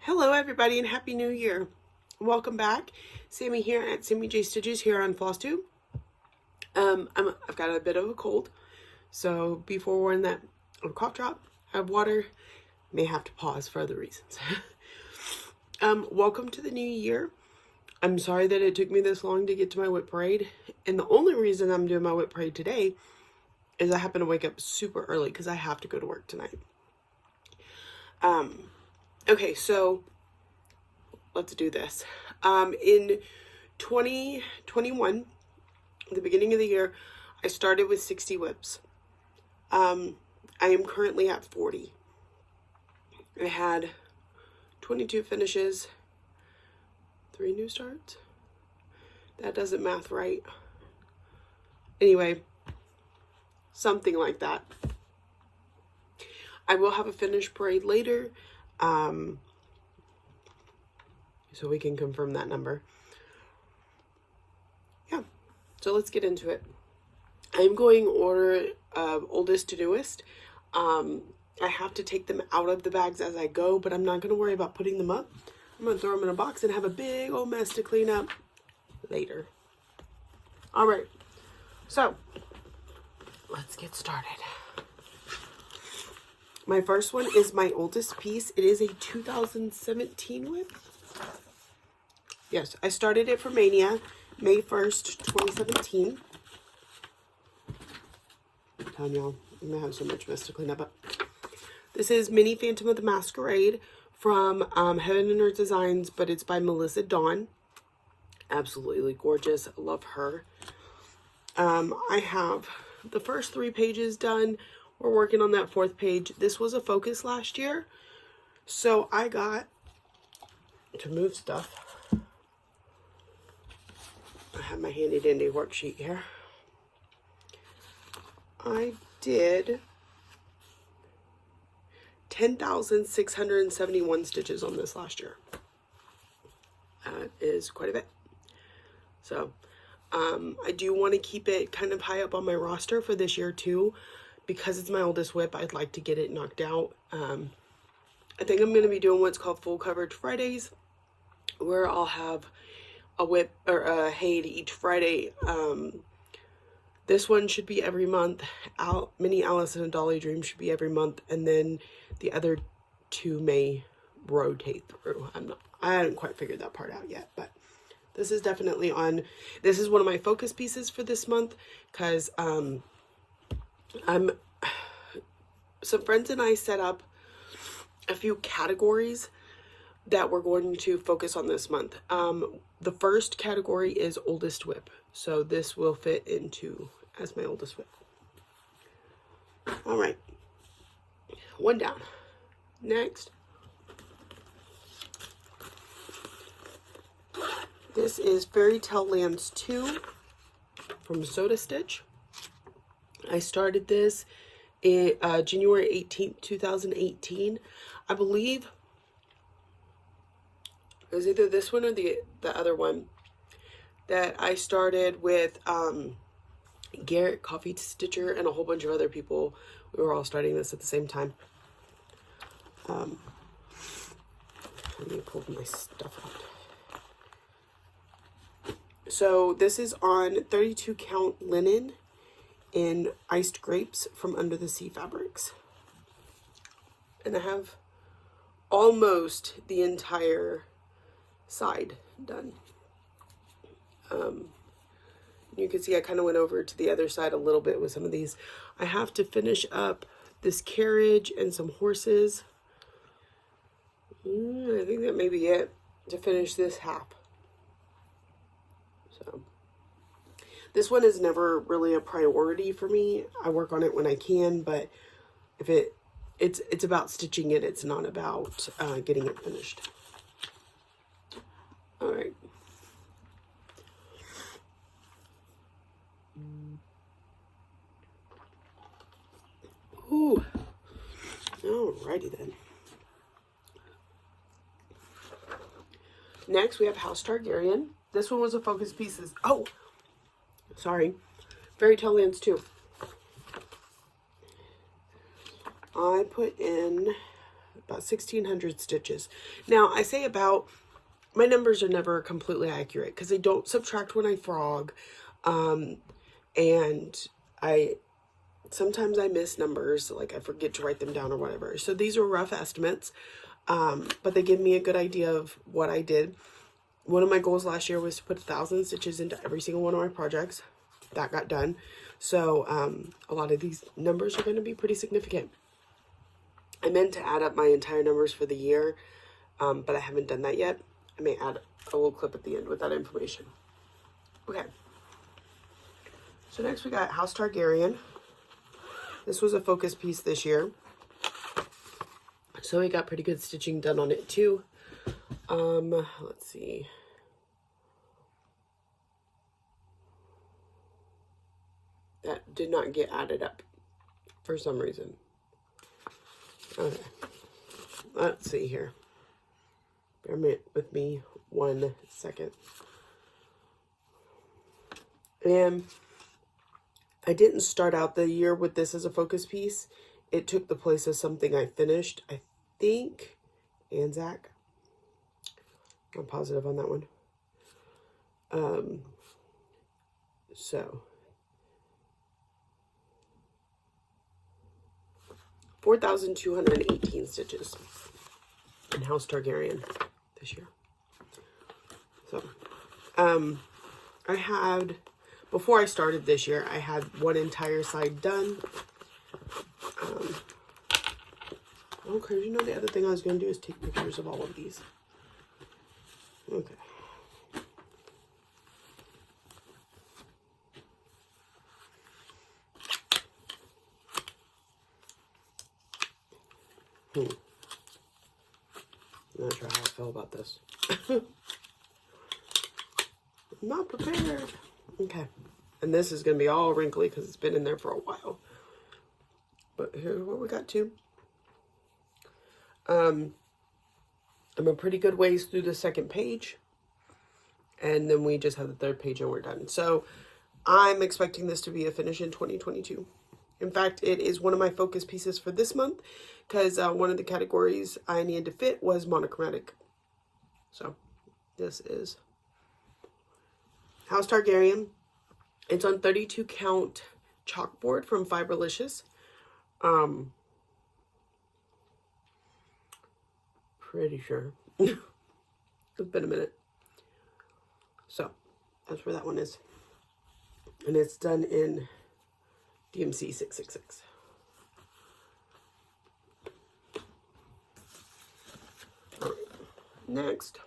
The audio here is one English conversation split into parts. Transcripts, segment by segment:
Hello everybody and Happy New Year. Welcome back. Sammy here at Sammy J Stitches here on Flosstube. I've got a bit of a cold, so be forewarned that a cough drop, I have water, may have to pause for other reasons. Welcome to the new year. I'm sorry that it took me this long to get to my WIP parade, and the only reason I'm doing my WIP parade today is I happen to wake up super early because I have to go to work tonight. Okay, so let's do this. In 2021, the beginning of the year, I started with 60 WIPs. I am currently at 40. I had 22 finishes, 3 new starts. That doesn't math right. Anyway, something like that. I will have a finish parade later, so we can confirm that number. Yeah, so let's get into it. I'm going order oldest to newest. I have to take them out of the bags as I go, but I'm not going to worry about putting them up. I'm going to throw them in a box and have a big old mess to clean up later. All right, so let's get started. My first one is my oldest piece. It is a 2017 WIP. Yes, I started it for Mania, May 1st, 2017. I'm telling y'all, I'm going to have so much mess to clean up. But this is Mini Phantom of the Masquerade from Heaven and Earth Designs, but it's by Melissa Dawn. Absolutely gorgeous. I love her. I have the first 3 pages done. We're working on that 4th page. This was a focus last year, so I got to move stuff. I have my handy dandy worksheet here. I did 10,671 stitches on this last year. That is quite a bit. So I do want to keep it kind of high up on my roster for this year too. Because it's my oldest WIP, I'd like to get it knocked out. I think I'm going to be doing what's called Full Coverage Fridays, where I'll have a WIP or a HAID each Friday. This one should be every month. Mini Alice and a Dolly Dream should be every month, and then the other 2 may rotate through. I haven't quite figured that part out yet, but this is definitely on. This is one of my focus pieces for this month because some friends and I set up a few categories that we're going to focus on this month. The first category is oldest WIP, so this will fit into as my oldest WIP. All right, 1 down. Next, this is Fairy Tale Lands 2 from Soda Stitch. I started this in January 18th, 2018. I believe it was either this one or the other one that I started with Garrett, Coffee Stitcher, and a whole bunch of other people. We were all starting this at the same time. Let me pull my stuff out. So this is on 32 count linen in Iced Grapes from Under the Sea Fabrics. And I have almost the entire side done. You can see I kind of went over to the other side a little bit with some of these. I have to finish up this carriage and some horses. I think that may be it to finish this half. So this one is never really a priority for me. I work on it when I can, but if it's about stitching it, it's not about getting it finished. All right. Ooh. Alrighty then. Next, we have House Targaryen. This one was a focus piece. Oh, sorry. Fairy Tale Lands 2. I put in about 1,600 stitches. Now, I say about, my numbers are never completely accurate because I don't subtract when I frog. And sometimes I miss numbers, like I forget to write them down or whatever. So these are rough estimates, but they give me a good idea of what I did. One of my goals last year was to put 1,000 stitches into every single one of my projects. That got done. So a lot of these numbers are going to be pretty significant. I meant to add up my entire numbers for the year, but I haven't done that yet. I may add a little clip at the end with that information. Okay. So next we got House Targaryen. This was a focus piece this year. So we got pretty good stitching done on it too. Let's see. That did not get added up for some reason. Okay. Let's see here. Bear with me 1 second. And I didn't start out the year with this as a focus piece. It took the place of something I finished, I think, Anzac. I'm positive on that one. So 4,218 stitches in House Targaryen this year. So, I had, before I started this year, I had one entire side done. Okay, you know the other thing I was going to do is take pictures of all of these. Okay. I'm not sure how I feel about this. I'm not prepared. Okay. And this is going to be all wrinkly because it's been in there for a while. But here's what we got too. I'm a pretty good ways through the second page. And then we just have the third page and we're done. So I'm expecting this to be a finish in 2022. In fact, it is one of my focus pieces for this month because one of the categories I needed to fit was monochromatic. So this is House Targaryen. It's on 32 count chalkboard from Fiberlicious. Pretty sure. It's been a minute. So that's where that one is. And it's done in DMC 666. All right. Next.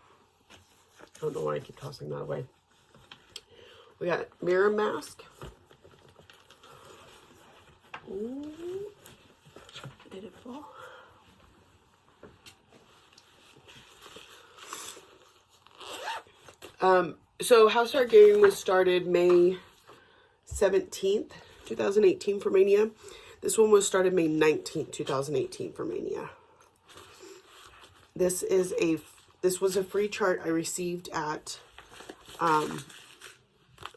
I don't know why I keep tossing that away. We got Mirror Mask. Ooh. Did it fall? So House Targaryen was started May 17th, 2018 for Mania. This one was started May 19th, 2018 for Mania. This was a free chart I received at a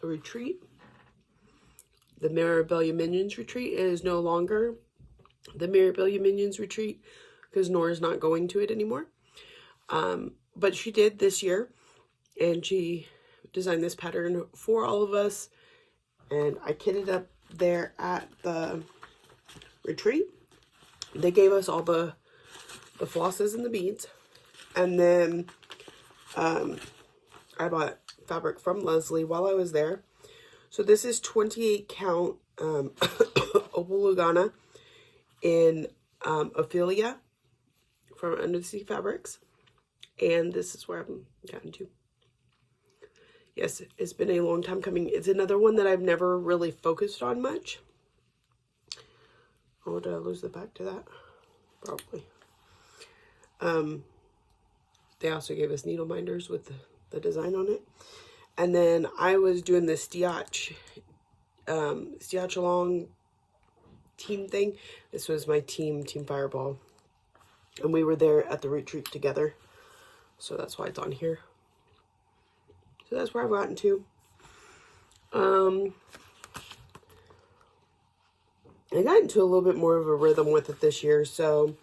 retreat. The Mirabilia Minions retreat. It is no longer the Mirabilia Minions retreat because Nora's not going to it anymore. But she did this year, and she designed this pattern for all of us, and I kitted up there at the retreat. They gave us all the flosses and the beads, and then I bought fabric from Leslie while I was there. So this is 28 count Opal Lugana in Ophelia from Under the Sea Fabrics, and this is where I'm gotten to. Yes, it's been a long time coming. It's another one that I've never really focused on much. Oh, did I lose the back to that? Probably. They also gave us needle minders with the design on it. And then I was doing the Stiach along team thing. This was my team Fireball. And we were there at the retreat together. So that's why it's on here. So that's where I've gotten to. I got into a little bit more of a rhythm with it this year. So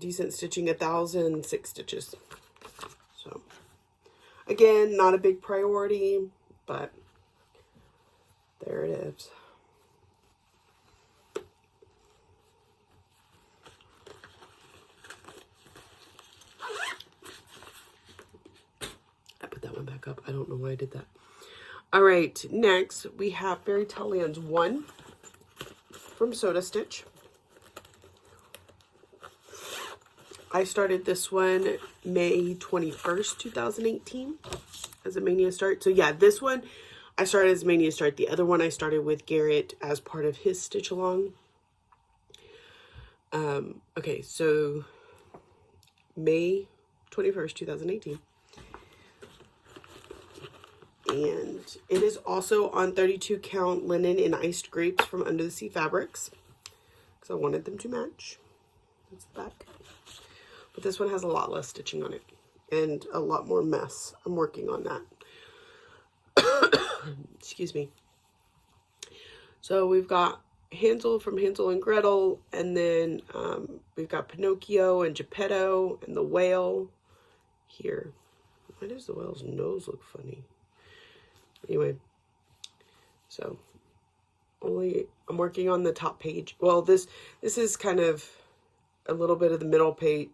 decent stitching, 1,006 stitches. So again, not a big priority, but there it is. I put that one back up. I don't know why I did that. All right, next we have Fairy Tale Lands 1 from Soda Stitch. I started this one May 21st, 2018 as a Mania start. So yeah, this one I started as a Mania start. The other one I started with Garrett as part of his stitch along. Okay, so May 21st, 2018. And it is also on 32 count linen and iced grapes from Under the Sea Fabrics, because I wanted them to match. That's the back. But this one has a lot less stitching on it and a lot more mess. I'm working on that. Excuse me. So we've got Hansel from Hansel and Gretel, and then we've got Pinocchio and Geppetto and the whale here. Why does the whale's nose look funny? Anyway, so I'm working on the top page. Well, this is kind of a little bit of the middle page.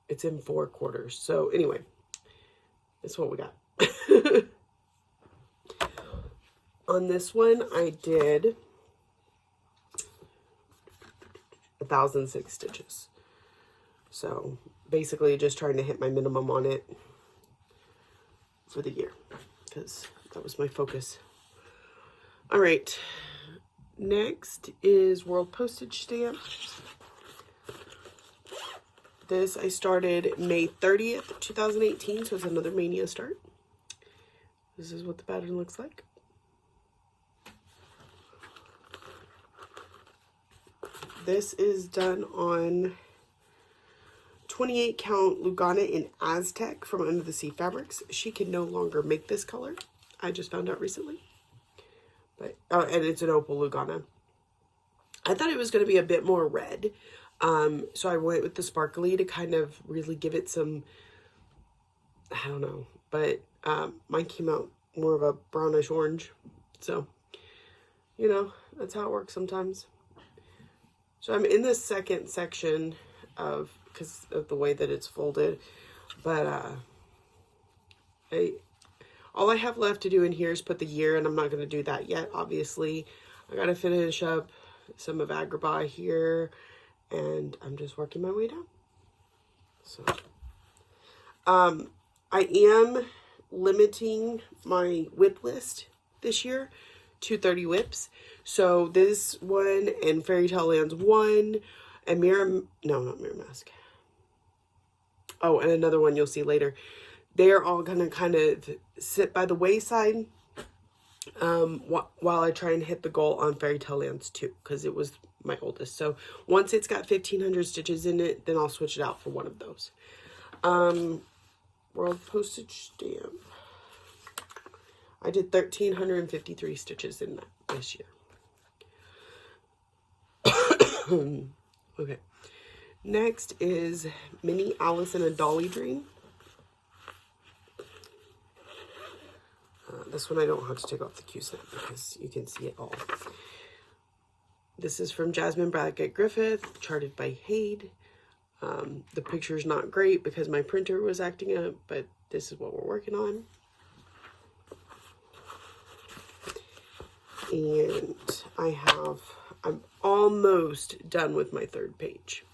It's in 4 quarters. So anyway, that's what we got. On this one, I did 1,006 stitches. So basically just trying to hit my minimum on it for the year, because that was my focus. All right, next is World Postage Stamp. This I started May 30th, 2018, so it's another Mania start. This is what the pattern looks like. This is done on 28 count Lugana in Aztec from Under the Sea Fabrics. She can no longer make this color. I just found out recently. But and it's an opal Lugana. I thought it was going to be a bit more red. So I went with the sparkly to kind of really give it some, I don't know, but mine came out more of a brownish orange. So, you know, that's how it works sometimes. So I'm in the second section because of the way that it's folded, but all I have left to do in here is put the year, and I'm not going to do that yet, obviously. I got to finish up some of Agrabah here, and I'm just working my way down. So I am limiting my WIP list this year to 30 WIPs. So this one and Fairy Tale Lands 1 and not Mirror Mask. Oh, and another one you'll see later. They're all gonna kind of sit by the wayside while I try and hit the goal on Fairy Tale Lands 2, because it was my oldest. So once it's got 1,500 stitches in it, then I'll switch it out for one of those. World Postage Stamp. I did 1,353 stitches in that this year. Okay. Next is Mini Alice in a Dolly Dream. This one I don't have to take off the Q-snap because you can see it all. This is from Jasmine Brackett Griffith, charted by Haid. The picture's not great because my printer was acting up, but this is what we're working on. And I'm almost done with my third page.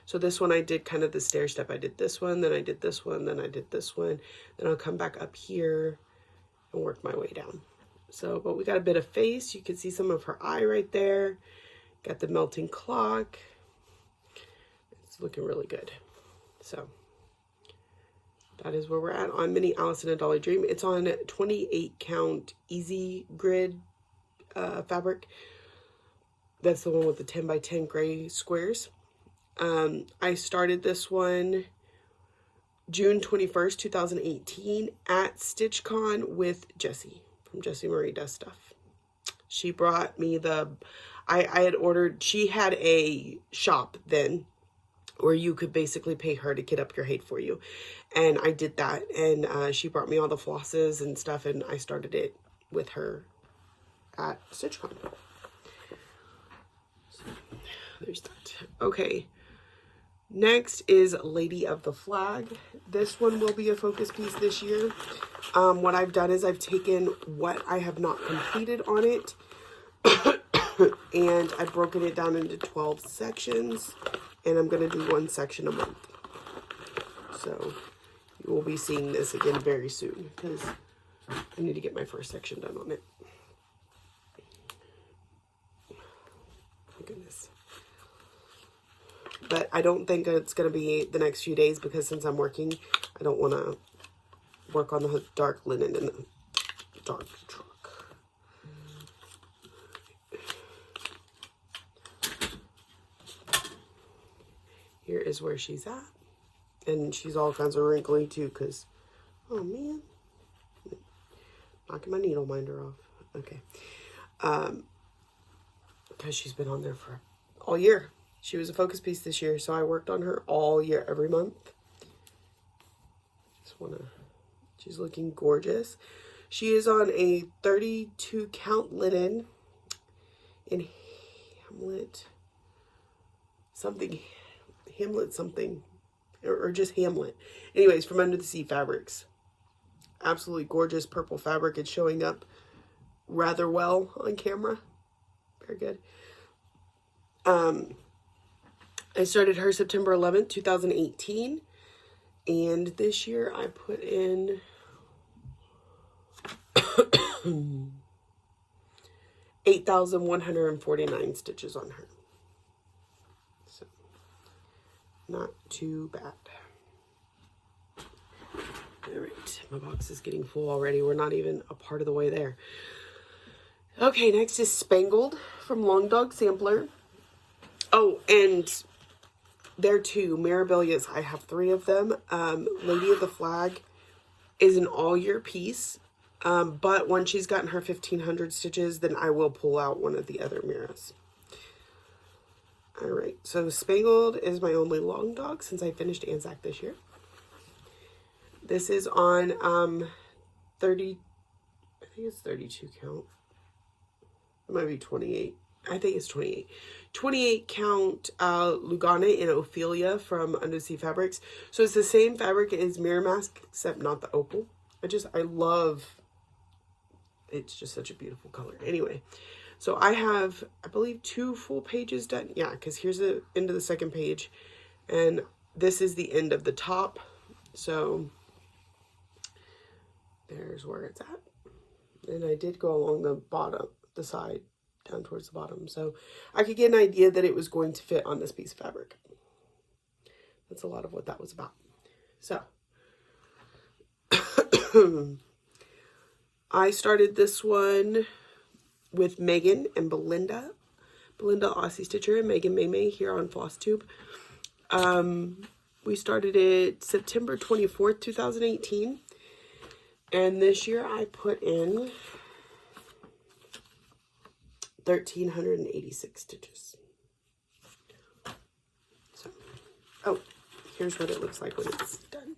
So this one I did kind of the stair step. I did this one, then I did this one, then I did this one. Then I'll come back up here and work my way down. So, but we got a bit of face. You can see some of her eye right there. Got the melting clock. It's looking really good. So that is where we're at on Mini Alice in a Dolly Dream. It's on 28 count easy grid fabric. That's the one with the 10 by 10 gray squares. I started this one June 21st, 2018 at StitchCon with Jessie from Jessie Marie Does Stuff. She brought me I had ordered, she had a shop then where you could basically pay her to kit up your hate for you. And I did that, and she brought me all the flosses and stuff, and I started it with her at StitchCon. So, there's that. Okay. Next is Lady of the Flag. This one will be a focus piece this year. What I've done is I've taken what I have not completed on it and I've broken it down into 12 sections, and I'm going to do one section a month. So you will be seeing this again very soon because I need to get my first section done on it. My goodness. But I don't think it's going to be the next few days because since I'm working, I don't want to work on the dark linen in the dark truck. Here is where she's at. And she's all kinds of wrinkly too because, oh man, knocking my needle minder off. Okay. Because she's been on there for all year. She was a focus piece this year, so I worked on her all year, every month. She's looking gorgeous. She is on a 32 count linen in Hamlet something, or just Hamlet. Anyways, from Under the Sea Fabrics. Absolutely gorgeous purple fabric. It's showing up rather well on camera. Very good. I started her September 11th, 2018. And this year I put in 8,149 stitches on her. So, not too bad. All right, my box is getting full already. We're not even a part of the way there. Okay, next is Spangled from Long Dog Sampler. Oh, and there too, mirabilias. I have 3 of them. Lady of the Flag is an all-year piece. But once she's gotten her 1,500 stitches, then I will pull out one of the other mirrors. All right, so Spangled is my only long dog since I finished Anzac this year. This is on 30, I think it's 32 count. It might be 28. I think it's 28. 28 count Lugana and Ophelia from Undersea Fabrics. So it's the same fabric as Mirror Mask, except not the opal. I love, it's just such a beautiful color. Anyway, so I have, I believe, 2 full pages done. Yeah, because here's the end of the second page. And this is the end of the top. So there's where it's at. And I did go along the bottom, the side, down towards the bottom. So I could get an idea that it was going to fit on this piece of fabric. That's a lot of what that was about. So I started this one with Megan and Belinda. Belinda Aussie Stitcher and Megan Maymay here on Flosstube. We started it September 24th, 2018. And this year I put in 1,386 stitches. So, oh, here's what it looks like when it's done.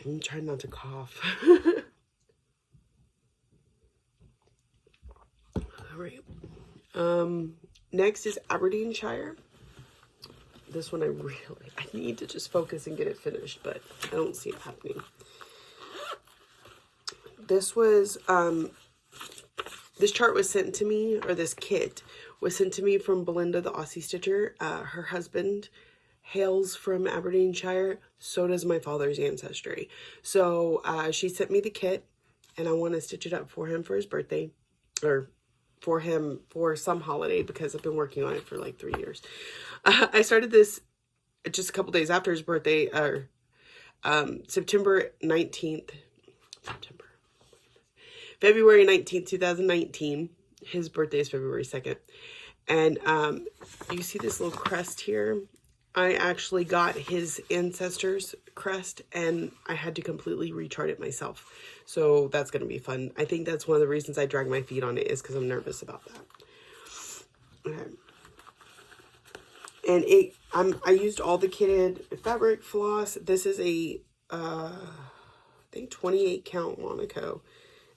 I'm trying not to cough. All right. Next is Aberdeenshire. This one I need to just focus and get it finished, but I don't see it happening. This was, this chart was sent to me, or this kit was sent to me from Belinda, the Aussie Stitcher. Her husband hails from Aberdeenshire. So does my father's ancestry. So she sent me the kit, and I want to stitch it up for him for his birthday, or for him for some holiday, because I've been working on it for like 3 years. I started this just a couple days after his birthday, or February 19th, 2019. His birthday is February 2nd. And you see this little crest here? I actually got his ancestors crest and I had to completely rechart it myself. So that's going to be fun. I think that's one of the reasons I drag my feet on it, is because I'm nervous about that. Okay. And I used all the kitted fabric floss. This is a, I think 28 count Monaco.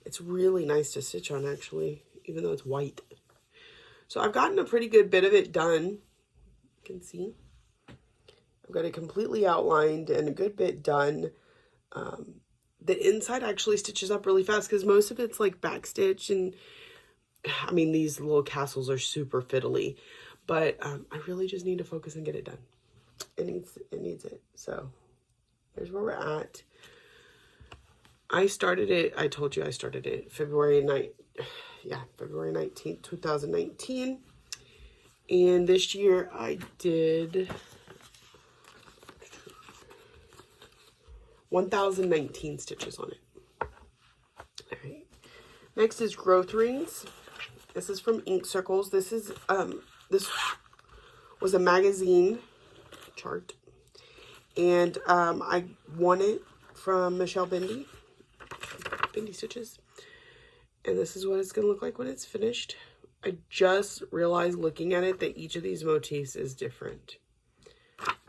It's really nice to stitch on, actually, even though it's white. So I've gotten a pretty good bit of it done. You can see. I've got it completely outlined and a good bit done. The inside actually stitches up really fast because most of it's like backstitch, and I mean, these little castles are super fiddly, but I really just need to focus and get it done. It needs it. So there's where we're at. I started it, I told you I started it February 19th, 2019. And this year I did 1,019 stitches on it. All right. Next is growth rings. This is from Ink Circles. This is this was a magazine chart, and I won it from Michelle Bindi Stitches, and this is what it's gonna look like when it's finished. I just realized looking at it that each of these motifs is different.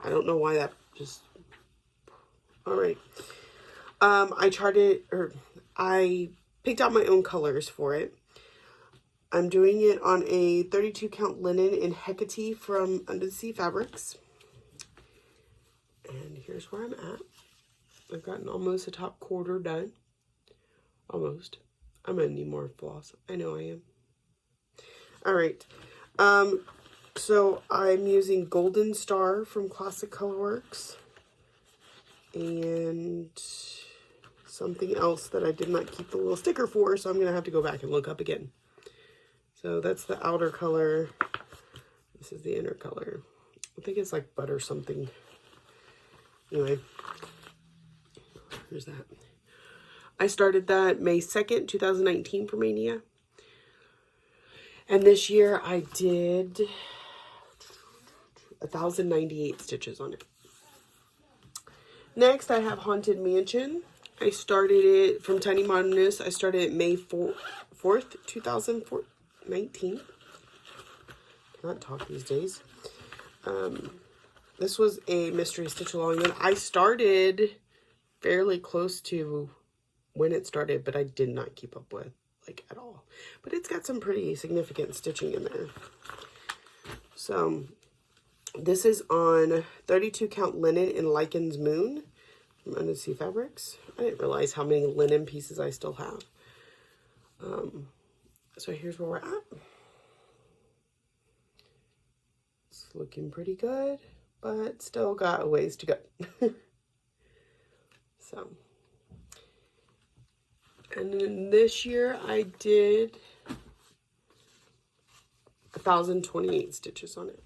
I don't know why that just. All right. I picked out my own colors for it. I'm doing it on a 32 count linen in Hecate from Under the Sea Fabrics. And here's where I'm at. I've gotten almost a top quarter done. Almost. I'm gonna need more floss. I know I am. All right. So I'm using Golden Star from Classic Colorworks. And something else that I did not keep the little sticker for, so I'm going to have to go back and look up again. So that's the outer color. This is the inner color. I think it's like butter something. Anyway, here's that. I started that May 2nd, 2019 for Mania. And this year I did 1,098 stitches on it. Next, I have Haunted Mansion. I started it from Tiny Modernist. I started it May 4th, 2019. Cannot talk these days. This was a mystery stitch along, and I started fairly close to when it started, but I did not keep up with, like, at all. But it's got some pretty significant stitching in there. So this is on 32 count linen in Lycan's Moon from Under the Sea Fabrics. I didn't realize how many linen pieces I still have. So here's where we're at. It's looking pretty good, but still got a ways to go. So, and then this year I did 1,028 stitches on it.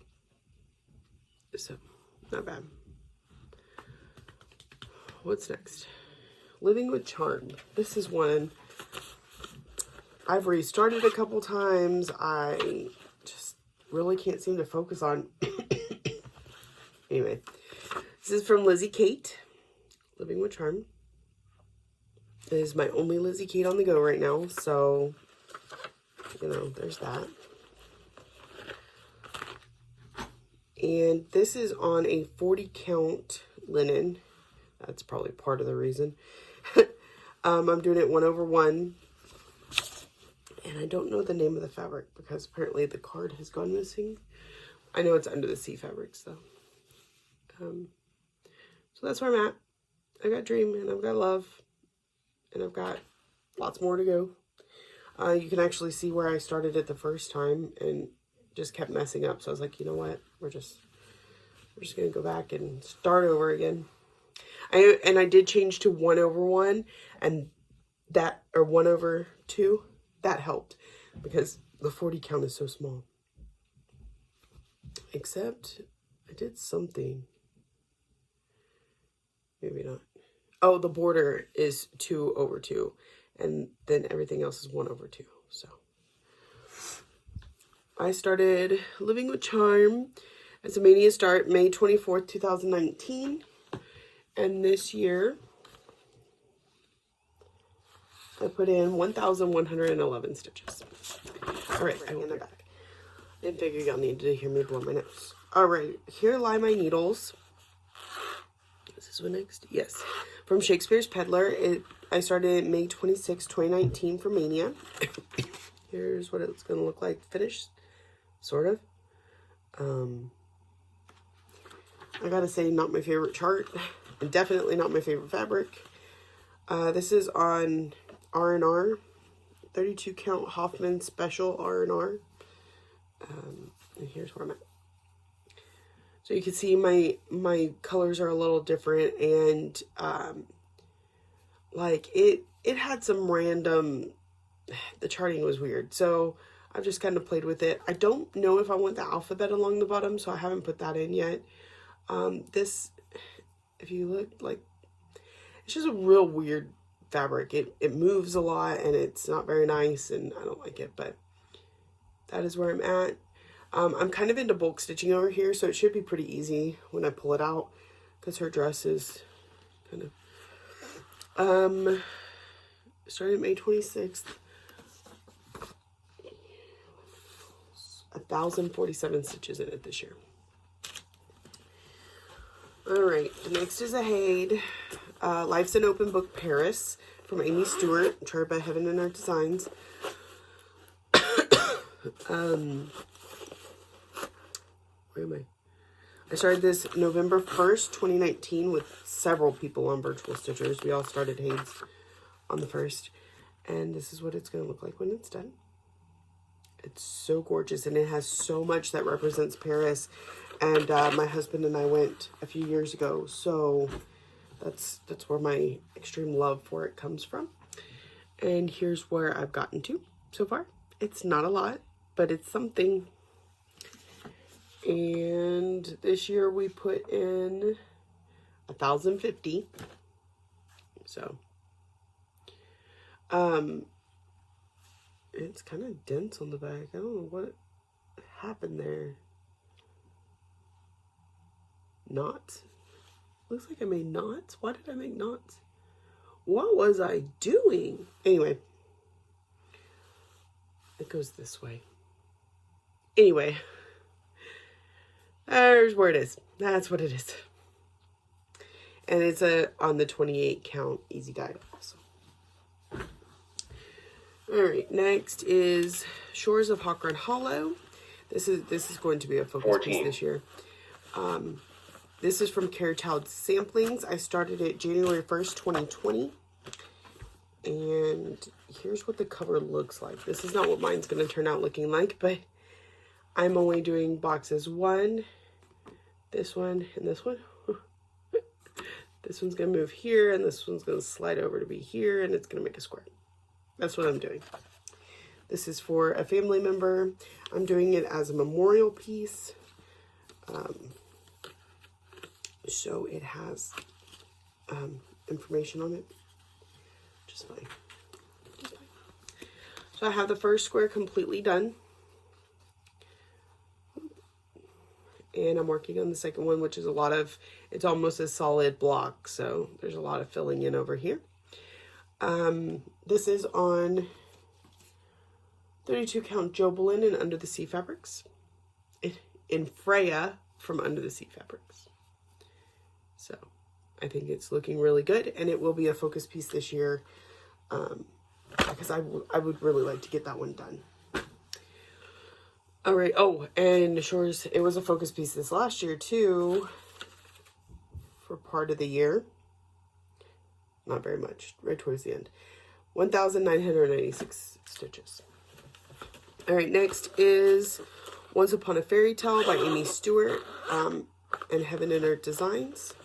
So, not bad. What's next? Living with Charm. This is one I've restarted a couple times. I just really can't seem to focus on. Anyway, this is from Lizzie Kate. Living with Charm. It is my only Lizzie Kate on the go right now, so, you know, there's that. And this is on a 40 count linen. That's probably part of the reason. I'm doing it 1/1. And I don't know the name of the fabric because apparently the card has gone missing. I know it's Under the Sea Fabrics though. So that's where I'm at. I've got Dream and I've got Love. And I've got lots more to go. You can actually see where I started it the first time and just kept messing up. So I was like, you know what? We're just going to go back and start over again. I did change to 1/1 and that, or 1/2. That helped because the 40 count is so small. Except I did something. Maybe not. Oh, the border is 2/2. And then everything else is 1/2. So I started Living with Charm. It's a Mania start May 24th, 2019. And this year, I put in 1,111 stitches. All right, I want it back. I didn't figure y'all needed to hear me blow my nose. All right, here lie my needles. Is this one next? Yes. From Shakespeare's Peddler. I started May 26, 2019 for Mania. Here's what it's going to look like finished, sort of. I gotta say, not my favorite chart, and definitely not my favorite fabric. This is on R&R, 32 count Hoffman Special R&R. And here's where I'm at. So you can see my colors are a little different, and like it had some random, the charting was weird. So I've just kind of played with it. I don't know if I want the alphabet along the bottom, so I haven't put that in yet. This, if you look, like, it's just a real weird fabric. It moves a lot, and it's not very nice, and I don't like it, but that is where I'm at. I'm kind of into bulk stitching over here, so it should be pretty easy when I pull it out, because her dress is kind of, starting May 26th. 1,047 stitches in it this year. All right, next is a Haid. Life's an Open Book Paris from Amy Stewart, charted by Heaven and Earth Designs. Where am I? I started this November 1st, 2019 with several people on Virtual Stitchers. We all started Haid's on the 1st. And this is what it's going to look like when it's done. It's so gorgeous, and it has so much that represents Paris. And my husband and I went a few years ago, so that's where my extreme love for it comes from. And here's where I've gotten to so far. It's not a lot, but it's something. And this year we put in 1,050. So, it's kind of dense on the back. I don't know what happened there. Knots. Looks like I made knots. Why did I make knots? What was I doing? Anyway, it goes this way. Anyway, there's where it is. That's what it is. And it's on the 28 count easy dye also. All right, next is Shores of Hawkrun Hollow. This is going to be a focus piece this year. This is from Carrie Child Samplings. I started it January 1st, 2020. And here's what the cover looks like. This is not what mine's going to turn out looking like, but I'm only doing boxes 1, this one, and this one. This one's going to move here, and this one's going to slide over to be here, and it's going to make a square. That's what I'm doing. This is for a family member. I'm doing it as a memorial piece. So it has information on it. Just fine. Just fine. So I have the first square completely done. And I'm working on the second one, which is it's almost a solid block. So there's a lot of filling in over here. This is on 32 count Jobelin and Under the Sea Fabrics. In Freya from Under the Sea Fabrics. So I think it's looking really good, and it will be a focus piece this year, because I would really like to get that one done. All right. Oh, and Shores, it was a focus piece this last year too, for part of the year. Not very much, right towards the end. 1,996 stitches. All right, next is Once Upon a Fairy Tale by Amy Stewart and Heaven and Earth Designs.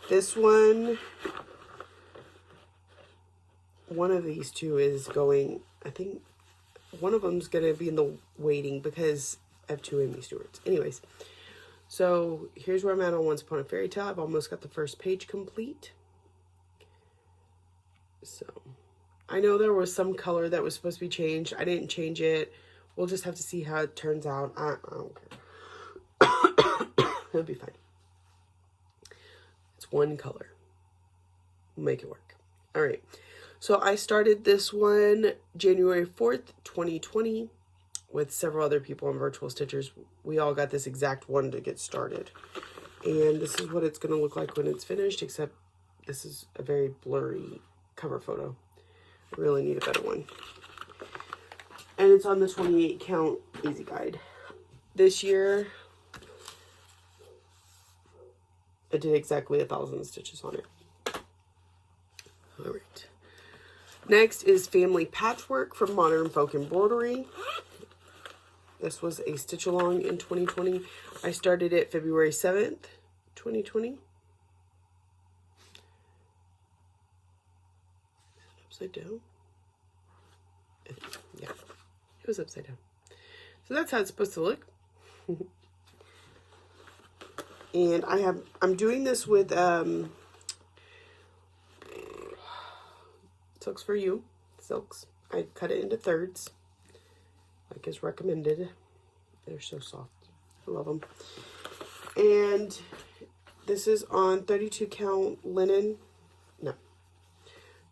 This one of these two is going, I think one of them's going to be in the waiting because I have 2 Amy Stewarts. Anyways, so here's where I'm at on Once Upon a Fairy Tale. I've almost got the first page complete. So I know there was some color that was supposed to be changed. I didn't change it. We'll just have to see how it turns out. I don't care. It'll be fine. It's one color. We'll make it work. All right. So I started this one January 4th, 2020 with several other people on Virtual Stitchers. We all got this exact one to get started. And this is what it's going to look like when it's finished, except this is a very blurry cover photo. I really need a better one. And it's on the 28 count easy guide. This year, I did exactly 1,000 stitches on it. All right. Next is Family Patchwork from Modern Folk Embroidery. This was a stitch along in 2020. I started it February 7th, 2020. Upside down? Yeah, it was upside down. So that's how it's supposed to look. And I'm doing this with Silks for You silks. I cut it into thirds, like is recommended. They're so soft. I love them. And this is on 32 count linen. No,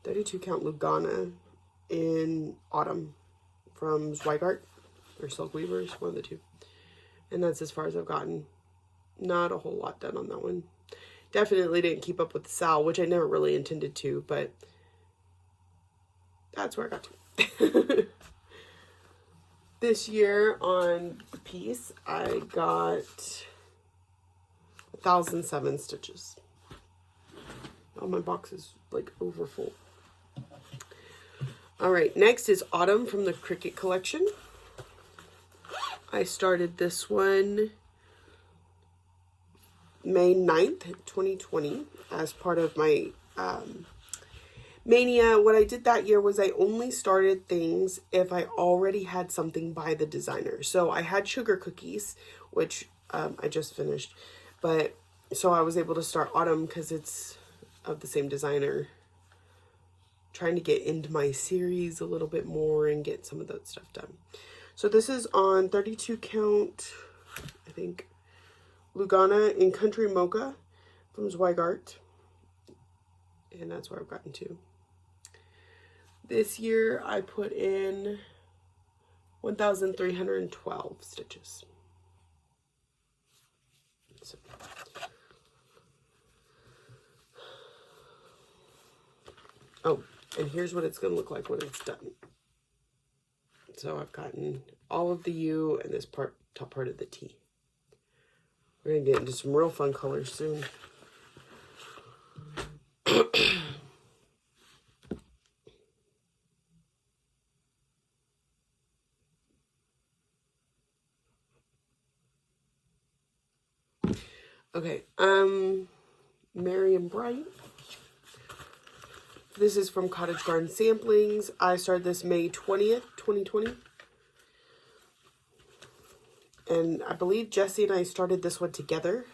32 count Lugana in autumn from Zweigart or Silk Weavers, one of the two. And that's as far as I've gotten. Not a whole lot done on that one. Definitely didn't keep up with the Sal, which I never really intended to, but that's where I got to. This year on the piece, I got 1,007 stitches. Oh, my box is like over full. All right, next is Autumn from the Cricket collection. I started this one May 9th, 2020 as part of my Mania. What I did that year was I only started things if I already had something by the designer. So I had Sugar Cookies, which I just finished. But so I was able to start Autumn because it's of the same designer. Trying to get into my series a little bit more and get some of that stuff done. So this is on 32 count, I think, Lugana in Country Mocha from Zweigart. And that's where I've gotten to. This year I put in 1,312 stitches. So. Oh, and here's what it's going to look like when it's done. So I've gotten all of the U and this part, top part of the T. We're going to get into some real fun colors soon. Okay, Merry and Bright. This is from Cottage Garden Samplings. I started this May 20th, 2020. And I believe Jessie and I started this one together.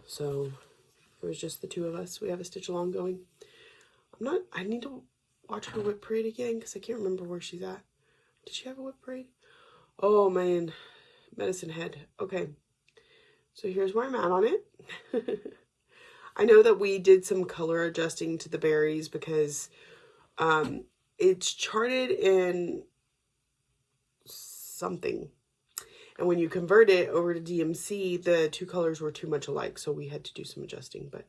So it was just the two of us. We have a stitch along going. I need to watch her WIP parade again because I can't remember where she's at. Did she have a WIP parade? Oh man, Medicine Head. Okay. So here's where I'm at on it. I know that we did some color adjusting to the berries because it's charted in something. And when you convert it over to DMC, the two colors were too much alike. So we had to do some adjusting. But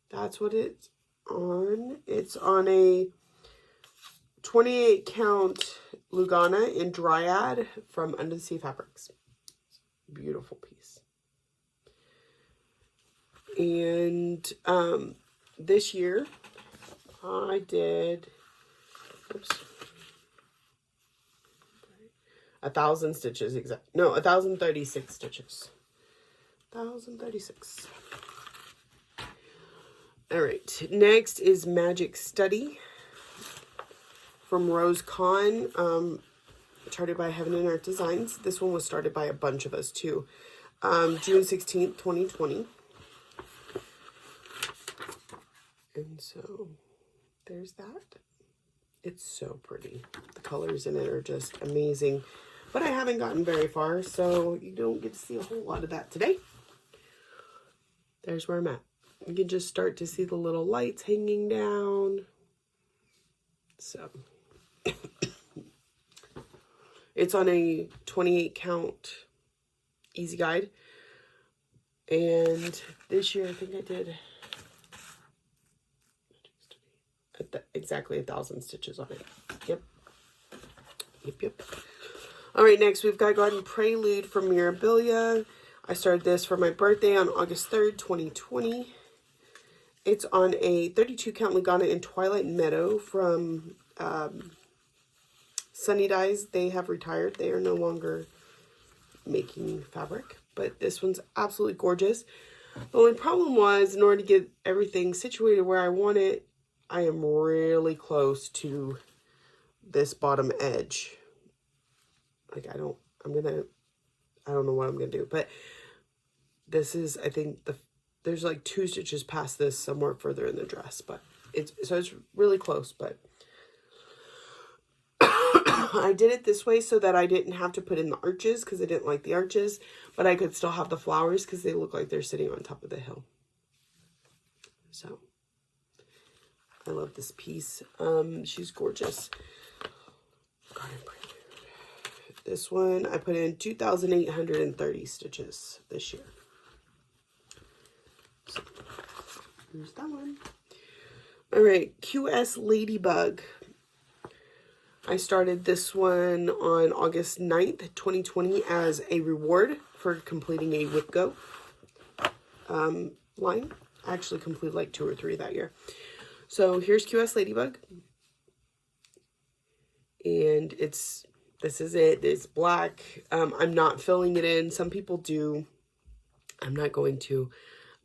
that's what it's on. It's on a 28 count Lugana in Dryad from Under the Sea Fabrics. Beautiful piece. And this year I did 1,000 stitches exact. No, 1,036 stitches. 1,036. All right. Next is Magic Study from Rose Kahn, charted by Heaven and Earth Designs. This one was started by a bunch of us too. June 16th, 2020. And so there's that. It's so pretty. The colors in it are just amazing. But I haven't gotten very far, so you don't get to see a whole lot of that today. There's where I'm at. You can just start to see the little lights hanging down. So it's on a 28 count easy guide. And this year I think I did exactly 1,000 stitches on it. Yep. All right, next we've got Garden Prelude from Mirabilia. I started this for my birthday on August 3rd, 2020. It's on a 32 count Lugana in Twilight Meadow from Sunny Dyes. They have retired. They are no longer making fabric, but this one's absolutely gorgeous. The only problem was, in order to get everything situated where I want it, I am really close to this bottom edge. Like I don't know what I'm gonna do, but this is, I think there's like 2 stitches past this somewhere further in the dress, but it's really close. But I did it this way so that I didn't have to put in the arches because I didn't like the arches, but I could still have the flowers because they look like they're sitting on top of the hill. So I love this piece. She's gorgeous. This one I put in 2,830 stitches this year. So here's that one. All right, QS Ladybug. I started this one on August 9th, 2020 as a reward for completing a WIP Go line. I actually completed like 2 or 3 that year. So here's QS Ladybug. And this is it. It's black. I'm not filling it in. Some people do. I'm not going to.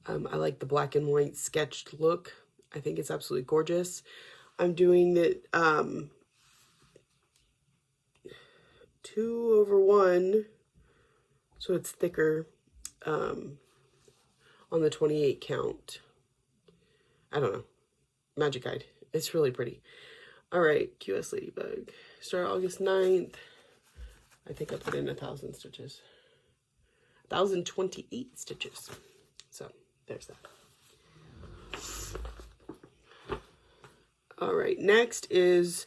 I like the black and white sketched look. I think it's absolutely gorgeous. I'm doing it 2/1, so it's thicker on the 28 count. I don't know. Magic Guide. It's really pretty. All right, QS Ladybug. Start August 9th. I think I put in 1,000 stitches. 1,028 stitches. So there's that. All right, next is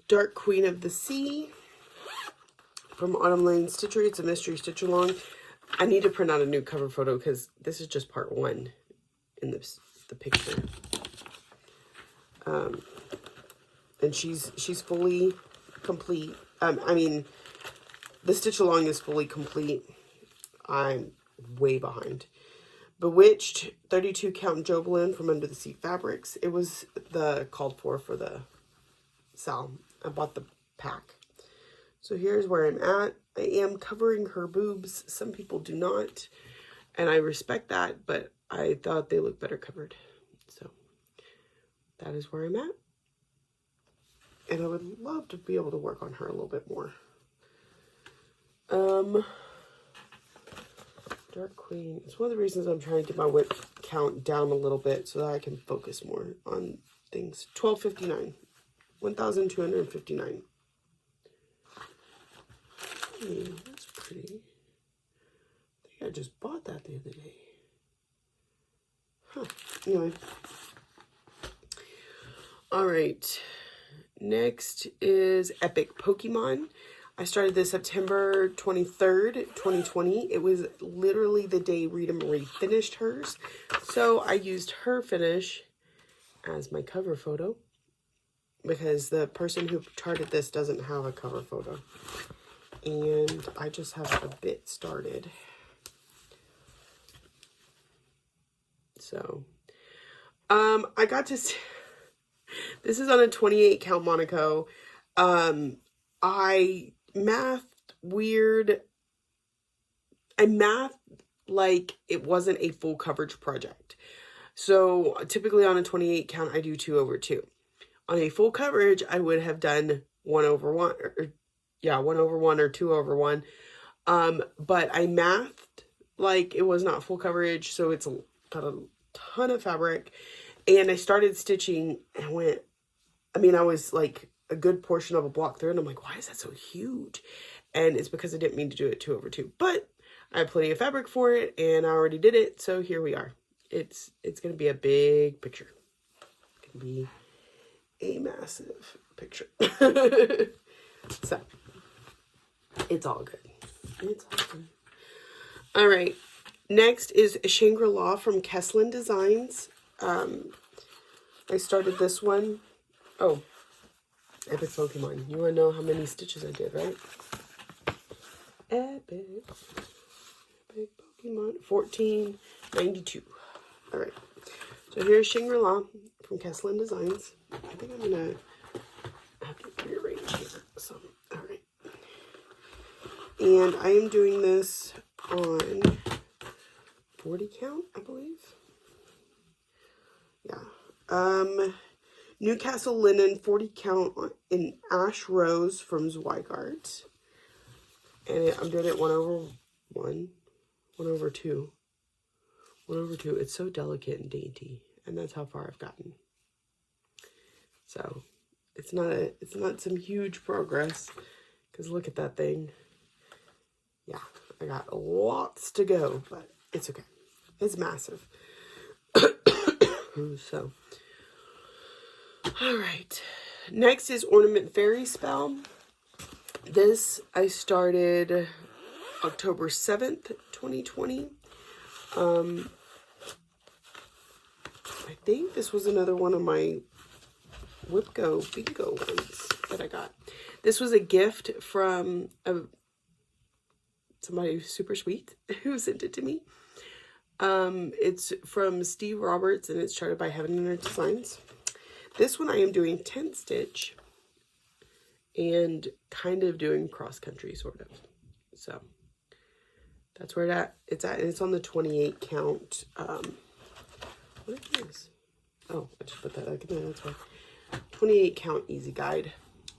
Dark Queen of the Sea from Autumn Lane Stitchery. It's a mystery stitch along. I need to print out a new cover photo because this is just part 1 in the picture. And she's fully complete. I mean, the stitch along is fully complete. I'm way behind. Bewitched 32 count Jobelin from Under the Sea Fabrics. It was the called for the sale. I bought the pack. So here's where I'm at. I am covering her boobs. Some people do not, and I respect that, but I thought they look better covered. So that is where I'm at. And I would love to be able to work on her a little bit more. Dark Queen. It's one of the reasons I'm trying to get my WIP count down a little bit so that I can focus more on things. 1,259. 1,259. That's pretty. I think I just bought that the other day. Huh. Anyway. All right. Next is Epic Pokemon. I started this September 23rd, 2020. It was literally the day Rita Marie finished hers. So I used her finish as my cover photo because the person who charted this doesn't have a cover photo. And I just have a bit started. So, I got to see, this is on a 28 count Monaco. I mathed weird. I mathed like it wasn't a full coverage project. So typically on a 28 count, I do 2/2. On a full coverage, I would have done 1/1 1/1 or 2/1. But I mathed like it was not full coverage. So it's got a ton of fabric, and I started stitching and I was like a good portion of a block through, and I'm like, why is that so huge? And it's because I didn't mean to do it 2/2. But I have plenty of fabric for it, and I already did it, so here we are. It's going to be a big picture. It's going to be a massive picture. So, it's all good. It's all good. All right. Next is Shangri-la from Kesslin Designs. I started this one. Oh, Epic Pokemon. You want to know how many stitches I did, right? Epic Pokemon. 1492. All right. So here's Shangri-La from Kesslin Designs. I think I'm going to have to rearrange here some. All right. And I am doing this on 40 count, I believe. Yeah. Newcastle linen 40 count in ash rose from Zweigart. And I'm doing it 1/1, 1/2. 1/2. It's so delicate and dainty. And that's how far I've gotten. So it's not some huge progress. Because look at that thing. Yeah, I got lots to go, but it's okay. It's massive. So, all right. Next is Ornament Fairy Spell. This I started October 7th, 2020. I think this was another one of my WIP bingo ones that I got. This was a gift from somebody super sweet who sent it to me. It's from Steve Roberts, and it's charted by Heaven and Earth Designs. This one I am doing 10 stitch and kind of doing cross country, sort of. So that's where it's at, and it's on the 28 count. What is this? Oh, I just put that back in there. That's why. 28 count easy guide.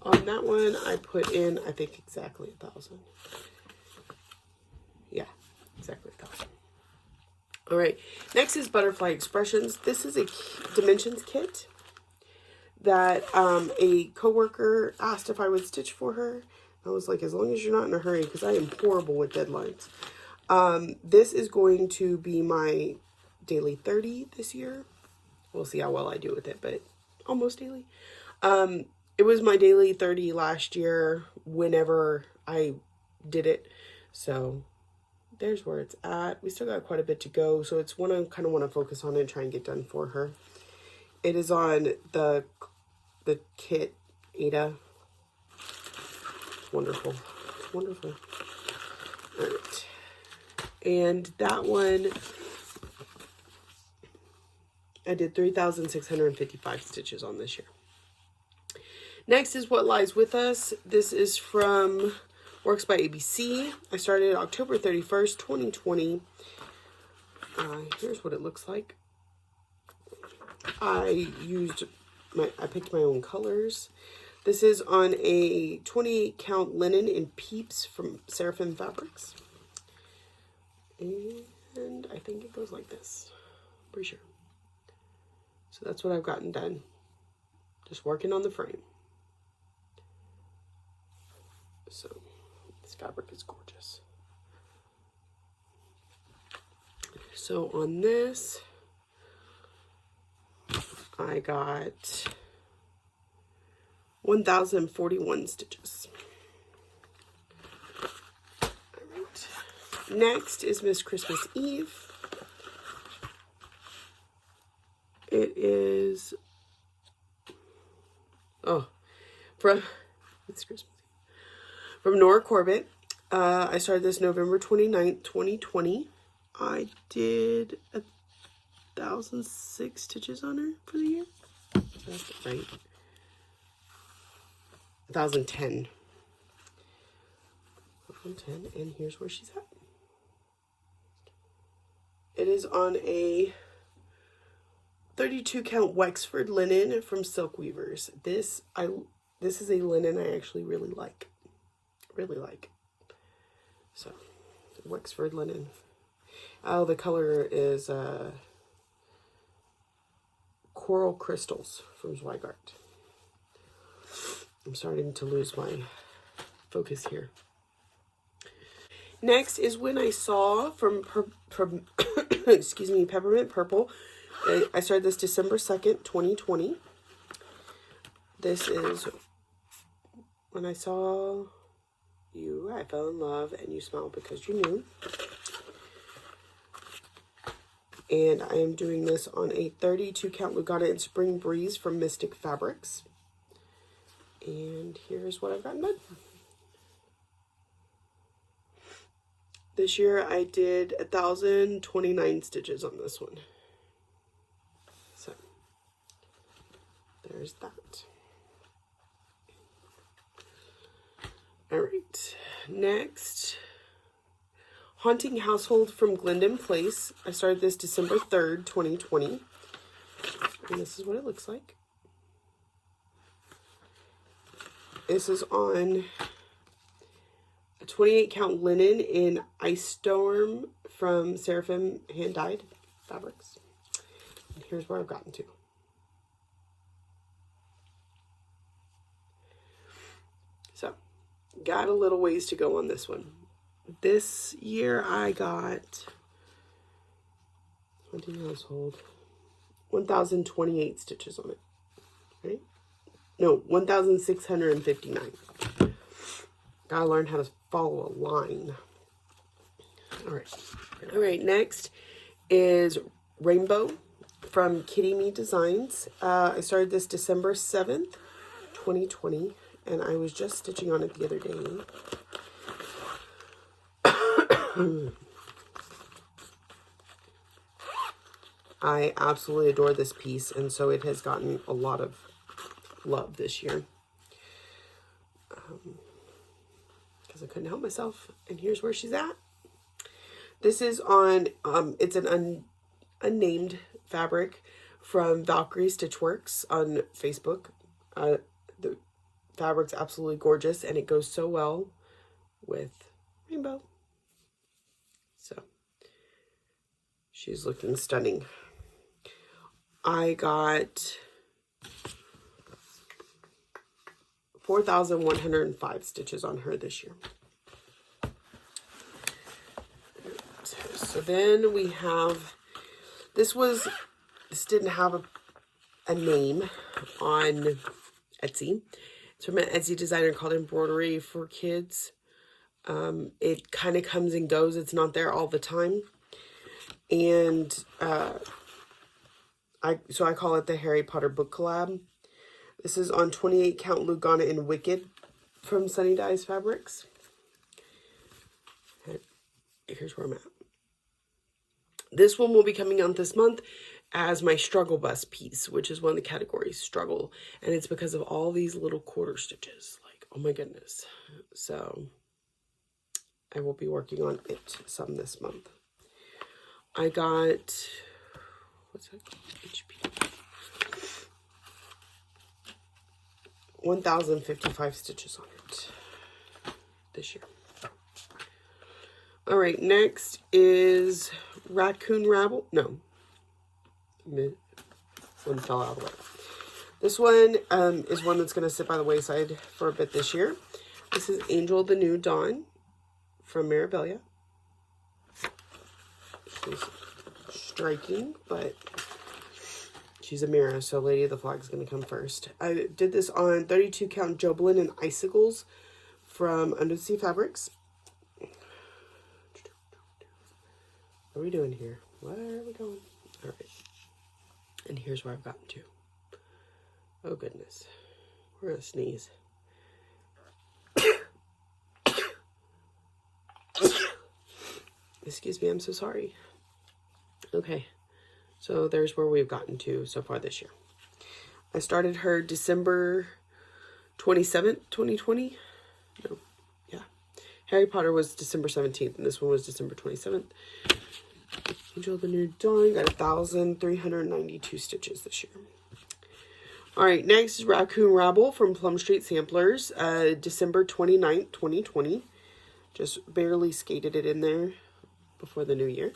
On that one, I put in, I think, exactly 1,000. Yeah, exactly 1,000. All right, next is Butterfly Expressions. This is a dimensions kit that a coworker asked if I would stitch for her. I was like, as long as you're not in a hurry, because I am horrible with deadlines. This is going to be my daily 30 this year. We'll see how well I do with it, but almost daily. It was my daily 30 last year whenever I did it. So there's where it's at. We still got quite a bit to go, so it's one I kind of want to focus on and try and get done for her. It is on the kit Ada. It's wonderful. It's wonderful. All right. And that one, I did 3,655 stitches on this year. Next is What Lies With Us. This is from Works by ABC. I started October 31st, 2020. Here's what it looks like. I picked my own colors. This is on a 28 count linen in Peeps from Seraphim Fabrics. And I think it goes like this. Pretty sure. So that's what I've gotten done. Just working on the frame. So this fabric is gorgeous. So on this, I got 1,041 stitches. All right. Next is Miss Christmas Eve. It is, from Miss Christmas Eve. From Nora Corbett. I started this November 29th, 2020. I did 1,006 stitches on her for the year. That's right. 1,010. 1,010, and here's where she's at. It is on a 32 count Wexford linen from Silk Weavers. This is a linen I actually really like. So, Wexford linen. Oh, the color is Coral Crystals from Zweigart. I'm starting to lose my focus here. Next is when I saw from excuse me, Peppermint Purple. I started this December 2nd, 2020. This is when I saw you, I fell in love, and you smiled because you knew. And I am doing this on a 32 count Lugana in Spring Breeze from Mystic Fabrics. And here's what I've gotten done. This year I did 1,029 stitches on this one. So there's that. All right, next, Haunting Household from Glendon Place. I started this December 3rd, 2020. And this is what it looks like. This is on a 28 count linen in Ice Storm from Seraphim Hand Dyed Fabrics. And here's where I've gotten to. So, got a little ways to go on this one. This year I got Haunting Household 1,028 stitches on it. Right? No, 1,659. Gotta learn how to follow a line. All right, next is Rainbow from Kitty Me Designs. I started this December 7th, 2020. And I was just stitching on it the other day. I absolutely adore this piece, and so it has gotten a lot of love this year. Because I couldn't help myself. And here's where she's at. This is on, it's an unnamed fabric from Valkyrie Stitchworks on Facebook. The fabric's absolutely gorgeous, and it goes so well with Rainbow. So she's looking stunning. I got 4,105 stitches on her this year. So then we have, this didn't have a name on Etsy. It's from an Etsy designer called Embroidery for Kids. It kind of comes and goes. It's not there all the time. And so I call it the Harry Potter book collab. This is on 28 count Lugana in Wicked from Sunny Dyes Fabrics. Here's where I'm at. This one will be coming out this month as my struggle bus piece, which is one of the categories, struggle. And it's because of all these little quarter stitches. Like, oh my goodness. So I will be working on it some this month. I got, what's that called? HP. 1,055 stitches on it this year. All right, next is Raccoon Rabble. No. One fell out of the way. This one is one that's going to sit by the wayside for a bit this year. This is Angel the New Dawn from Mirabilia. She's striking, but she's a mirror, so Lady of the Flag is going to come first. I did this on 32 count Joblin and Icicles from Undersea Fabrics. What are we doing here? Where are we going? All right. And here's where I've gotten to. Oh, goodness. We're going to sneeze. Excuse me, I'm so sorry. Okay. So there's where we've gotten to so far this year. I started her December 27th, 2020. No. Yeah. Harry Potter was December 17th, and this one was December 27th. Angel of the New Dawn got 1,392 stitches this year. All right, next is Raccoon Rabble from Plum Street Samplers, December 29th, 2020. Just barely skated it in there before the new year.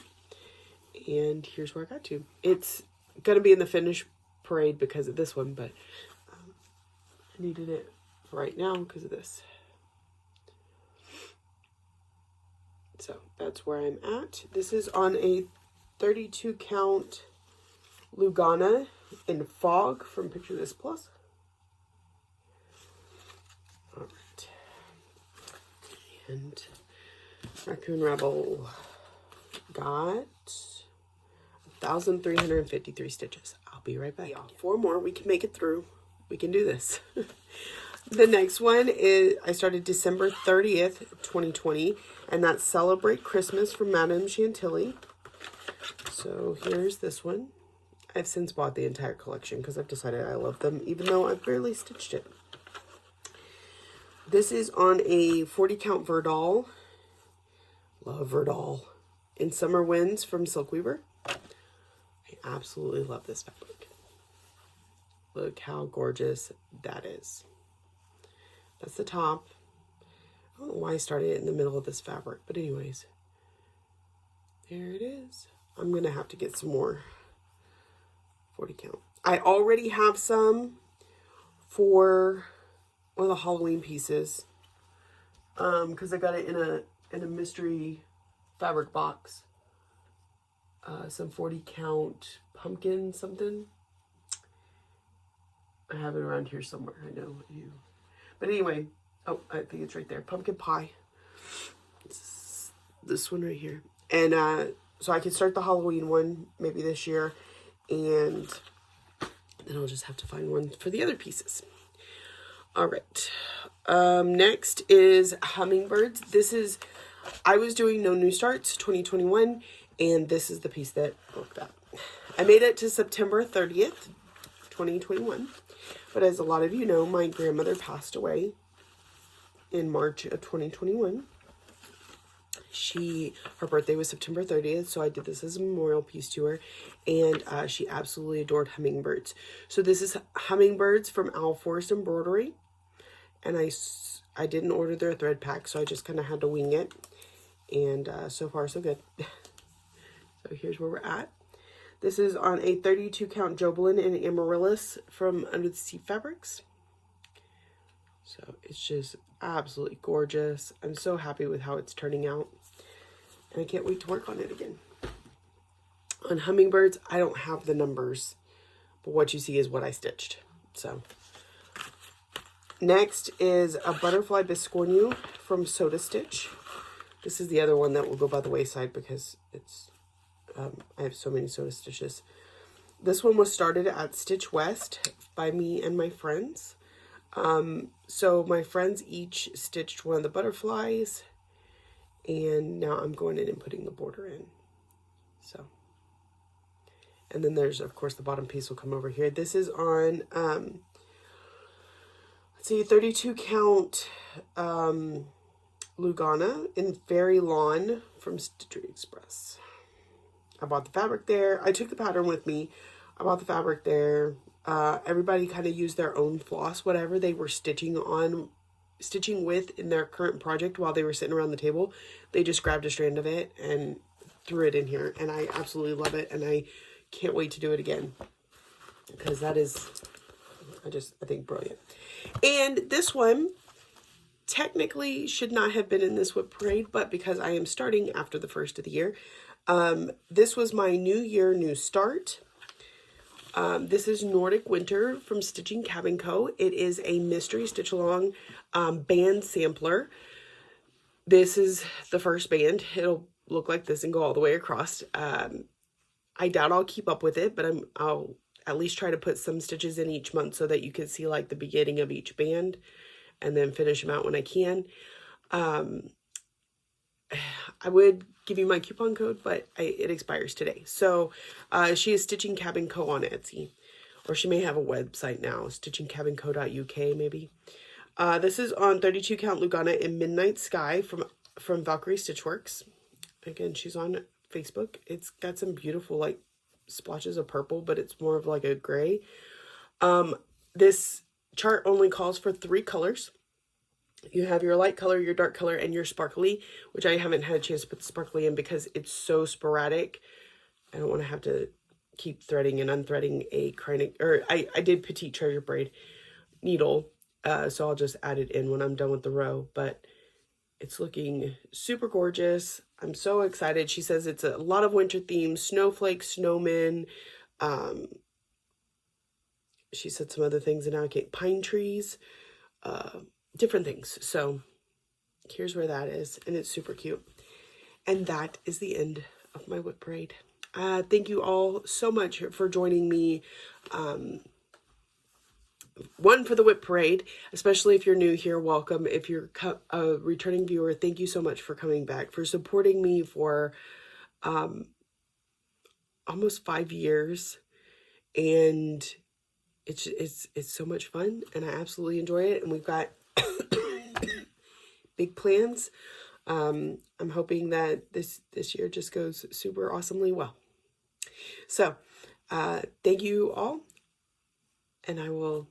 And here's where I got to. It's going to be in the finish parade because of this one, but I needed it right now because of this. So that's where I'm at. This is on a 32 count Lugana in Fog from Picture This Plus. All right. And Raccoon Rabble got 1,353 stitches. I'll be right back. Yeah, 4 more. We can make it through. We can do this. The next one is, I started December 30th, 2020, and that's Celebrate Christmas from Madame Chantilly. So here's this one. I've since bought the entire collection because I've decided I love them, even though I've barely stitched it. This is on a 40 count Verdal. Love Verdal. In Summer Winds from Silk Weaver. I absolutely love this fabric. Look how gorgeous that is. That's the top. I don't know why I started it in the middle of this fabric, but anyways. There it is. I'm going to have to get some more 40 count. I already have some for one of the Halloween pieces. Because I got it in a mystery fabric box. Some 40 count pumpkin something. I have it around here somewhere. I know you. But anyway, oh, I think it's right there. Pumpkin pie. It's this one right here. And so I can start the Halloween one maybe this year. And then I'll just have to find one for the other pieces. All right. Next is Hummingbirds. This is, I was doing No New Starts 2021. And this is the piece that broke that. I made it to September 30th, 2021. But as a lot of you know, my grandmother passed away in March of 2021. Her birthday was September 30th, so I did this as a memorial piece to her. And she absolutely adored hummingbirds. So this is Hummingbirds from Owl Forest Embroidery. And I didn't order their thread pack, so I just kind of had to wing it. And so far, so good. So here's where we're at. This is on a 32 count Jobelin in Amaryllis from Under the Sea Fabrics. So it's just absolutely gorgeous. I'm so happy with how it's turning out. And I can't wait to work on it again. On Hummingbirds, I don't have the numbers, but what you see is what I stitched. So next is a Butterfly Bisconu from Soda Stitch. This is the other one that will go by the wayside because it's I have so many Soda Stitches. This one was started at Stitch West by me and my friends. So my friends each stitched one of the butterflies. And now I'm going in and putting the border in. So. And then there's, of course, the bottom piece will come over here. This is on, let's see, 32 count Lugana in Fairy Lawn from Stitchery Express. I bought the fabric there. I took the pattern with me. I bought the fabric there. Everybody kind of used their own floss, whatever they were stitching with in their current project while they were sitting around the table. They just grabbed a strand of it and threw it in here. And I absolutely love it. And I can't wait to do it again. Because that is, I think, brilliant. And this one technically should not have been in this WIP parade, but because I am starting after the first of the year, this was my New Year, New Start. This is Nordic Winter from Stitching Cabin Co. It is a mystery stitch along band sampler. This is the first band. It'll look like this and go all the way across. I doubt I'll keep up with it, but I'll at least try to put some stitches in each month so that you can see like the beginning of each band and then finish them out when I can. I would give you my coupon code, but it expires today. So she is Stitching Cabin Co. on Etsy. Or she may have a website now, stitchingcabinco.uk maybe. This is on 32 count Lugana in Midnight Sky from Valkyrie Stitchworks. Again, she's on Facebook. It's got some beautiful like splotches of purple, but it's more of like a gray. This chart only calls for 3 colors. You have your light color, your dark color, and your sparkly, which I haven't had a chance to put the sparkly in because it's so sporadic. I don't want to have to keep threading and unthreading a chronic, or I did petite treasure braid needle, so I'll just add it in when I'm done with the row, but It's looking super gorgeous. I'm so excited. She says it's a lot of winter themes, snowflakes, snowmen. She said some other things in Alligator, pine trees, different things. So here's where that is, and it's super cute. And that is the end of my WIP parade. Thank you all so much for joining me. One, for the WIP parade, especially if you're new here, welcome. If you're a returning viewer, thank you so much for coming back, for supporting me for almost 5 years. And it's so much fun, and I absolutely enjoy it. And we've got big plans. I'm hoping that this year just goes super awesomely well. So thank you all, and I will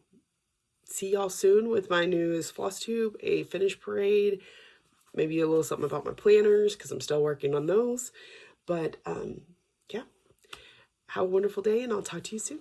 see y'all soon with my newest Flosstube, a finished parade, maybe a little something about my planners, because I'm still working on those. But yeah, have a wonderful day, and I'll talk to you soon.